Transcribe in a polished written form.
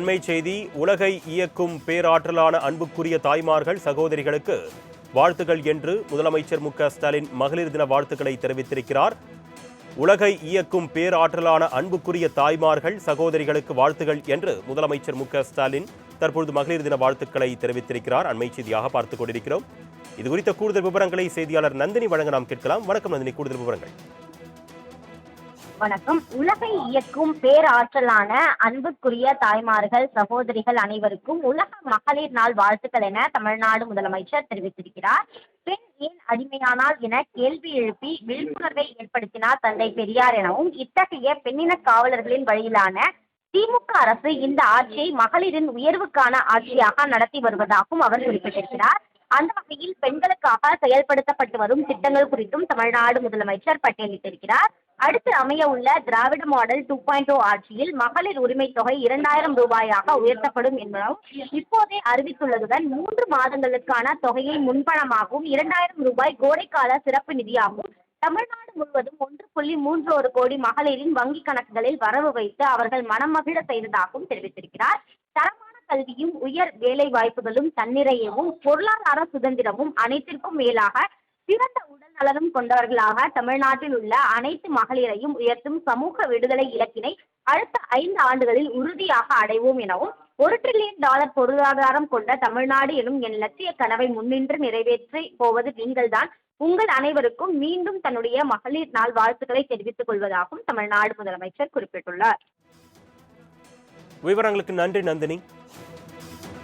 அண்மை செய்தி. உலகை இயக்கும் பேராற்றலான அன்புக்குரிய தாய்மார்கள் சகோதரிகளுக்கு வாழ்த்துக்கள் என்று முதலமைச்சர் மு.க.ஸ்டாலின் மகளிர் தின வாழ்த்துக்களை தெரிவித்திருக்கிறார். உலகை இயக்கும் பேராற்றலான அன்புக்குரிய தாய்மார்கள் சகோதரிகளுக்கு வாழ்த்துகள் என்று முதலமைச்சர் மு.க.ஸ்டாலின் தற்பொழுது மகளிர் தின வாழ்த்துக்களை தெரிவித்திருக்கிறார். அண்மை செய்தியாக பார்த்துக் கொண்டிருக்கிறோம். இது குறித்த கூடுதல் விவரங்களை செய்தியாளர் நந்தினி வழங்க நாம் கேட்கலாம். வணக்கம் நந்தினி, கூடுதல் விவரங்கள். வணக்கம். உலகை இயக்கும் பேராற்றலான அன்புக்குரிய தாய்மார்கள் சகோதரிகள் அனைவருக்கும் உலக மகளிர் நாள் வாழ்த்துக்கள் என தமிழ்நாடு முதலமைச்சர் தெரிவித்திருக்கிறார். பெண் ஏன் அடிமையானால் என கேள்வி எழுப்பி விழிப்புணர்வை ஏற்படுத்தினார் தந்தை பெரியார் எனவும், இத்தகைய பெண்ணின காவலர்களின் வழியிலான திமுக அரசு இந்த ஆட்சியை மகளிரின் உயர்வுக்கான ஆட்சியாக நடத்தி வருவதாகவும் அவர் குறிப்பிட்டிருக்கிறார். அந்த வகையில் பெண்களுக்காக செயல்படுத்தப்பட்டு வரும் திட்டங்கள் குறித்தும் தமிழ்நாடு முதலமைச்சர் பட்டியலிட்டிருக்கிறார். அடுத்து அமைய உள்ள திராவிட மாடல் 2.0 ஆட்சியில் மகளிர் உரிமை தொகை 2000 ரூபாயாக உயர்த்தப்படும் என்பதும் இப்போதே அறிவித்துள்ளதுடன் 3 மாதங்களுக்கான தொகையை முன்பணமாகவும் 2000 ரூபாய் கோடைக்கால சிறப்பு நிதியாகவும் தமிழ்நாடு முழுவதும் 1.31 கோடி மகளிரின் வங்கி கணக்குகளில் வரவு வைத்து அவர்கள் மனமகிழ செய்ததாகவும் தெரிவித்திருக்கிறார். தரமான கல்வியும் உயர் வேலை வாய்ப்புகளும் தன்னிறைவும் பொருளாதார சுதந்திரமும் அனைத்திற்கும் மேலாக சிறந்த உடல் நலனும் கொண்டவர்களாக தமிழ்நாட்டில் உள்ள அனைத்து மகளிரையும் உயர்த்தும் சமூக விடுதலை இலக்கினை அடுத்த 5 ஆண்டுகளில் உறுதியாக அடைவோம் எனவும், $1 டிரில்லியன் பொருளாதாரம் கொண்ட தமிழ்நாடு எனும் என் லட்சிய கனவை முன்னின்று நிறைவேற்றி போவது நீங்கள்தான். உங்கள் அனைவருக்கும் மீண்டும் தன்னுடைய மகளிர் நாள் வாழ்த்துக்களை தெரிவித்துக் கொள்வதாகவும் தமிழ்நாடு முதலமைச்சர் குறிப்பிட்டுள்ளார். விவரங்களுக்கு நன்றி நந்தினி.